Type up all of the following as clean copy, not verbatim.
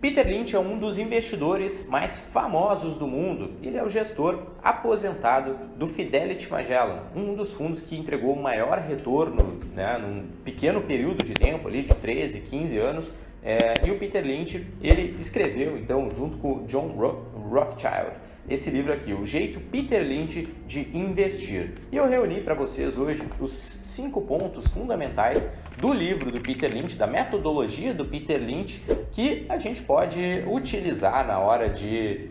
Peter Lynch é um dos investidores mais famosos do mundo. Ele é o gestor aposentado do Fidelity Magellan, um dos fundos que entregou o maior retorno, num pequeno período de tempo, ali, de 13, 15 anos. E o Peter Lynch, ele escreveu, então, junto com o John Rothschild, esse livro aqui, O Jeito Peter Lynch de Investir. E eu reuni para vocês hoje os 5 pontos fundamentais do livro do Peter Lynch, da metodologia do Peter Lynch, que a gente pode utilizar na hora de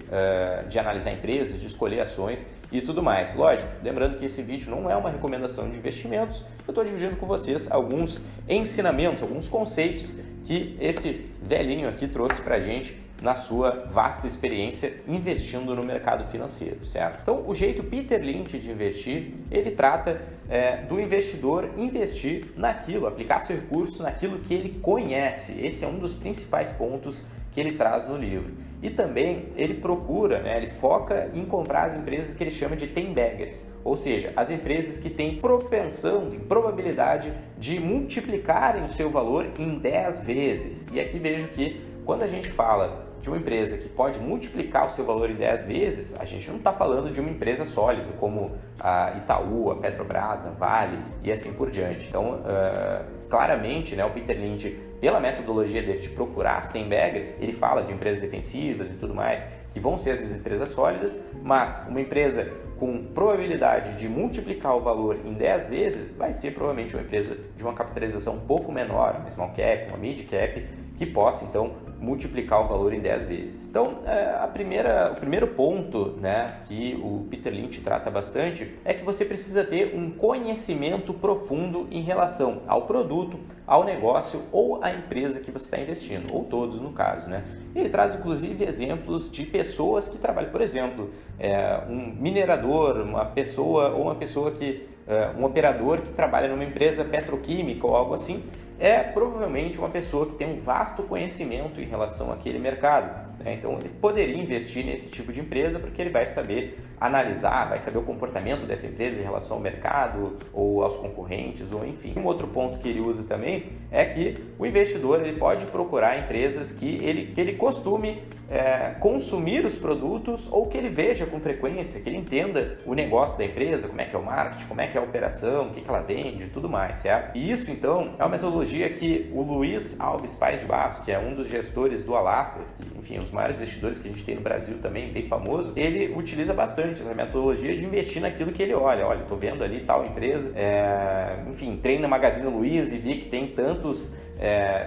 analisar empresas, de escolher ações e tudo mais. Lógico, lembrando que esse vídeo não é uma recomendação de investimentos, eu estou dividindo com vocês alguns ensinamentos, alguns conceitos que esse velhinho aqui trouxe para a gente na sua vasta experiência investindo no mercado financeiro, certo? Então, o jeito Peter Lynch de investir, ele trata do investidor investir naquilo, aplicar seu recurso naquilo que ele conhece. Esse é um dos principais pontos que ele traz no livro. E também ele procura, ele foca em comprar as empresas que ele chama de 10 baggers, ou seja, as empresas que têm propensão, têm probabilidade de multiplicarem o seu valor em 10 vezes. E aqui vejo que quando a gente fala de uma empresa que pode multiplicar o seu valor em 10 vezes, a gente não está falando de uma empresa sólida como a Itaú, a Petrobras, a Vale e assim por diante. Então, claramente, o Peter Lynch, pela metodologia dele de procurar as 10 baggers, ele fala de empresas defensivas e tudo mais, que vão ser essas empresas sólidas, mas uma empresa com probabilidade de multiplicar o valor em 10 vezes vai ser provavelmente uma empresa de uma capitalização um pouco menor, uma small cap, uma mid cap, que possa então multiplicar o valor em 10 vezes. Então, o primeiro ponto que o Peter Lynch trata bastante é que você precisa ter um conhecimento profundo em relação ao produto, ao negócio ou à empresa que você está investindo, ou todos no caso. Ele traz inclusive exemplos de pessoas que trabalham, por exemplo, um minerador, uma pessoa que um operador que trabalha numa empresa petroquímica ou algo assim, é provavelmente uma pessoa que tem um vasto conhecimento em relação àquele mercado. Então, ele poderia investir nesse tipo de empresa porque ele vai saber analisar, vai saber o comportamento dessa empresa em relação ao mercado ou aos concorrentes, ou enfim. Um outro ponto que ele usa também é que o investidor ele pode procurar empresas que ele costume consumir os produtos ou que ele veja com frequência, que ele entenda o negócio da empresa, como é que é o marketing, como é que é a operação, o que ela vende e tudo mais, certo? E isso, então, é uma metodologia que o Luiz Alves Paes de Barros, que é um dos gestores do Alaska, que, enfim, os maiores investidores que a gente tem no Brasil também, bem famoso, ele utiliza bastante essa metodologia de investir naquilo que ele olha. Olha, estou vendo ali tal empresa, enfim, entrei na Magazine Luiza e vi que tem tantos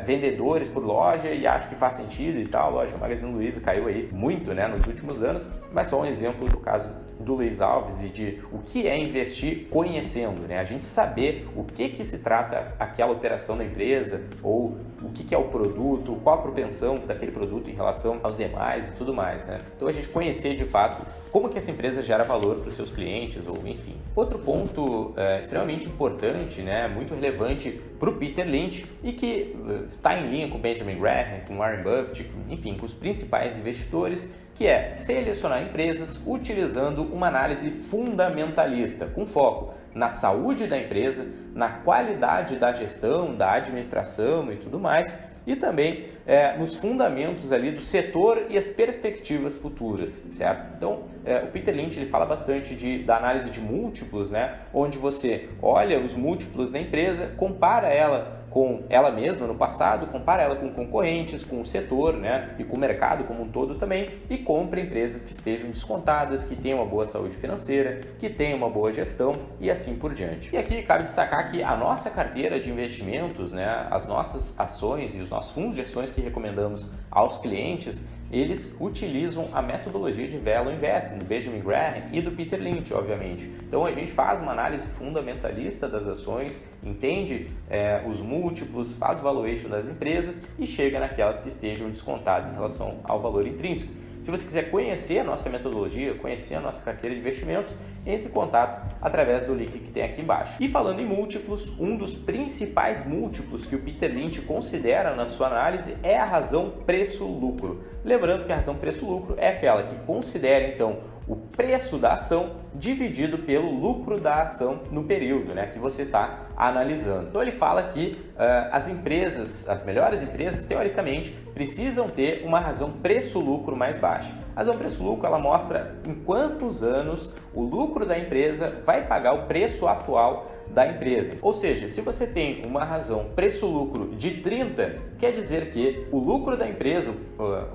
vendedores por loja e acho que faz sentido e tal. Lógico, a Magazine Luiza caiu aí muito nos últimos anos, mas só um exemplo do caso do Luiz Alves e de o que é investir conhecendo, a gente saber o que se trata aquela operação da empresa ou o que é o produto, qual a propensão daquele produto em relação aos demais e tudo mais, Então a gente conhecer de fato como que essa empresa gera valor para os seus clientes ou enfim. Outro ponto extremamente importante, muito relevante para o Peter Lynch e que está em linha com Benjamin Graham, com Warren Buffett, enfim, com os principais investidores, que é selecionar empresas utilizando uma análise fundamentalista, com foco na saúde da empresa, na qualidade da gestão, da administração e tudo mais, e também nos fundamentos ali do setor e as perspectivas futuras, certo? Então, o Peter Lynch ele fala bastante da análise de múltiplos, onde você olha os múltiplos da empresa, compara ela com ela mesma no passado, compara ela com concorrentes, com o setor, e com o mercado como um todo também, e compra empresas que estejam descontadas, que tenham uma boa saúde financeira, que tenham uma boa gestão e assim por diante. E aqui cabe destacar que a nossa carteira de investimentos, as nossas ações e os nossos fundos de ações que recomendamos aos clientes, eles utilizam a metodologia de Value Investing, do Benjamin Graham e do Peter Lynch, obviamente. Então a gente faz uma análise fundamentalista das ações, entende os múltiplos, faz o valuation das empresas e chega naquelas que estejam descontadas em relação ao valor intrínseco. Se você quiser conhecer a nossa metodologia, conhecer a nossa carteira de investimentos, entre em contato através do link que tem aqui embaixo. E falando em múltiplos, um dos principais múltiplos que o Peter Lynch considera na sua análise é a razão preço-lucro. Lembrando que a razão preço-lucro é aquela que considera então o preço da ação dividido pelo lucro da ação no período, né, que você está analisando. Então ele fala que as empresas, as melhores empresas, teoricamente, precisam ter uma razão preço-lucro mais baixa. A razão preço-lucro ela mostra em quantos anos o lucro da empresa vai pagar o preço atual da empresa. Ou seja, se você tem uma razão preço-lucro de 30, quer dizer que o lucro da empresa,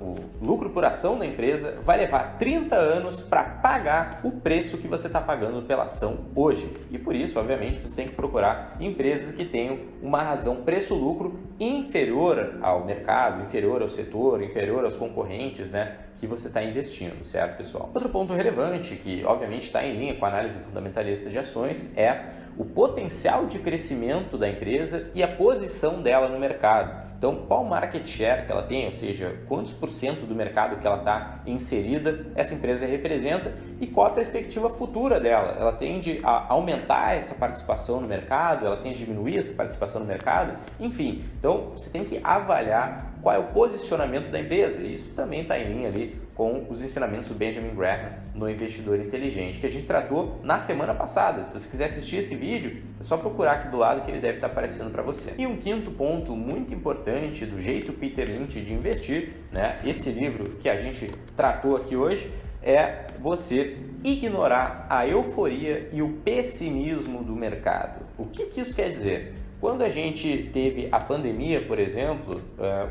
o lucro por ação da empresa vai levar 30 anos para pagar o preço que você está pagando pela ação hoje. E por isso, obviamente, você tem que procurar empresas que tenham uma razão preço-lucro inferior ao mercado, inferior ao setor, inferior aos concorrentes, né, que você está investindo, certo, pessoal? Outro ponto relevante, que obviamente está em linha com a análise fundamentalista de ações, é o potencial de crescimento da empresa e a posição dela no mercado. Então, qual market share que ela tem, ou seja, quantos por cento do mercado que ela está inserida essa empresa representa e qual a perspectiva futura dela. Ela tende a aumentar essa participação no mercado, ela tende a diminuir essa participação no mercado, enfim. Então, você tem que avaliar qual é o posicionamento da empresa. E isso também está em linha ali com os ensinamentos do Benjamin Graham no Investidor Inteligente, que a gente tratou na semana passada. Se você quiser assistir esse vídeo, é só procurar aqui do lado que ele deve estar aparecendo para você. E um quinto ponto muito importante do jeito Peter Lynch de investir, né? Esse livro que a gente tratou aqui hoje, é você ignorar a euforia e o pessimismo do mercado. O que isso quer dizer? Quando a gente teve a pandemia, por exemplo,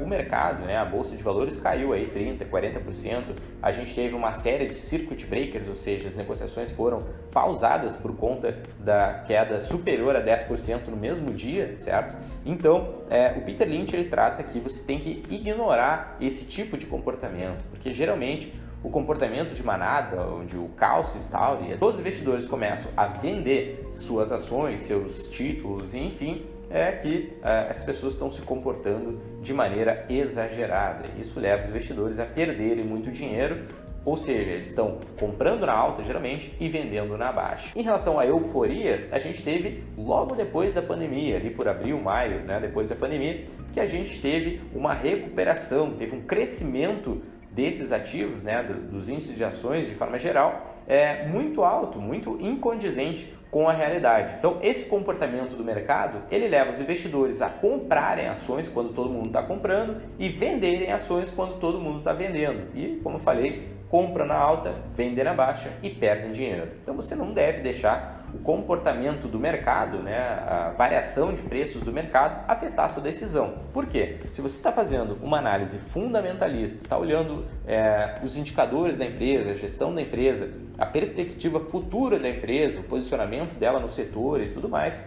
o mercado, né, a Bolsa de Valores caiu aí 30%, 40%. A gente teve uma série de circuit breakers, ou seja, as negociações foram pausadas por conta da queda superior a 10% no mesmo dia, certo? Então, o Peter Lynch ele trata que você tem que ignorar esse tipo de comportamento, porque geralmente o comportamento de manada, onde o caos se instaura e todos os investidores começam a vender suas ações, seus títulos, e enfim, é que as pessoas estão se comportando de maneira exagerada. Isso leva os investidores a perderem muito dinheiro, ou seja, eles estão comprando na alta geralmente e vendendo na baixa. Em relação à euforia, a gente teve logo depois da pandemia, ali por abril, maio, né, depois da pandemia, que a gente teve uma recuperação, teve um crescimento desses ativos, né, dos índices de ações de forma geral, muito alto, muito incondizente com a realidade. Então, esse comportamento do mercado, ele leva os investidores a comprarem ações quando todo mundo está comprando e venderem ações quando todo mundo está vendendo. E, como eu falei, compra na alta, vende na baixa e perdem dinheiro. Então, você não deve deixar o comportamento do mercado, né, a variação de preços do mercado, afetar a sua decisão. Por quê? Se você está fazendo uma análise fundamentalista, está olhando os indicadores da empresa, a gestão da empresa, a perspectiva futura da empresa, o posicionamento dela no setor e tudo mais,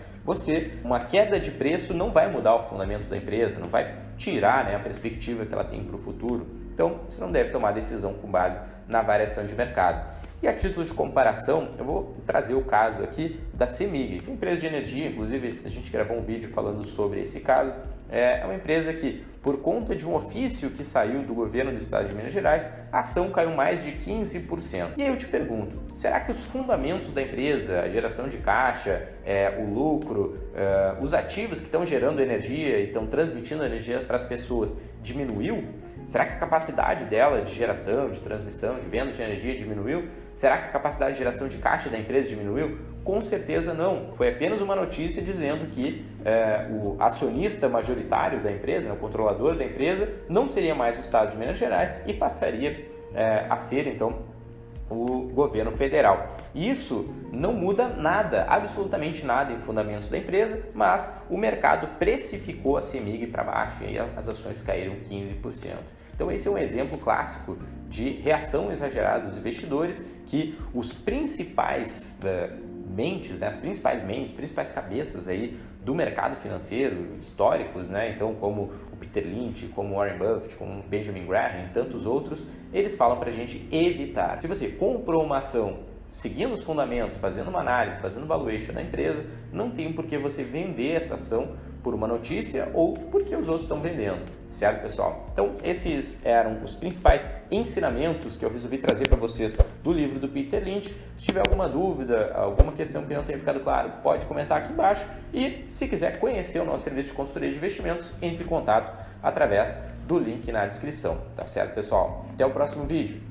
uma queda de preço não vai mudar o fundamento da empresa, não vai tirar, né, a perspectiva que ela tem para o futuro. Então, você não deve tomar decisão com base na variação de mercado. E a título de comparação, eu vou trazer o caso aqui da CEMIG, que é uma empresa de energia, inclusive a gente gravou um vídeo falando sobre esse caso. É uma empresa que, por conta de um ofício que saiu do governo do estado de Minas Gerais, a ação caiu mais de 15%. E aí eu te pergunto, será que os fundamentos da empresa, a geração de caixa, o lucro, os ativos que estão gerando energia e estão transmitindo energia para as pessoas diminuiu? Será que a capacidade dela de geração, de transmissão, de venda de energia diminuiu? Será que a capacidade de geração de caixa da empresa diminuiu? Com certeza não. Foi apenas uma notícia dizendo que o acionista majoritário da empresa, o controlador da empresa, não seria mais o estado de Minas Gerais e passaria a ser, então, o governo federal. Isso não muda nada, absolutamente nada em fundamentos da empresa, mas o mercado precificou a CEMIG para baixo e aí as ações caíram 15%. Então esse é um exemplo clássico de reação exagerada dos investidores, que os principais mentes, né, as principais cabeças aí do mercado financeiro, históricos, né, então como o Peter Lynch, como Warren Buffett, como Benjamin Graham e tantos outros, eles falam para a gente evitar. Se você comprou uma ação seguindo os fundamentos, fazendo uma análise, fazendo valuation da empresa, não tem por que você vender essa ação por uma notícia ou porque os outros estão vendendo, certo, pessoal? Então, esses eram os principais ensinamentos que eu resolvi trazer para vocês do livro do Peter Lynch. Se tiver alguma dúvida, alguma questão que não tenha ficado claro, pode comentar aqui embaixo. E se quiser conhecer o nosso serviço de consultoria de investimentos, entre em contato através do link na descrição, tá certo, pessoal? Até o próximo vídeo.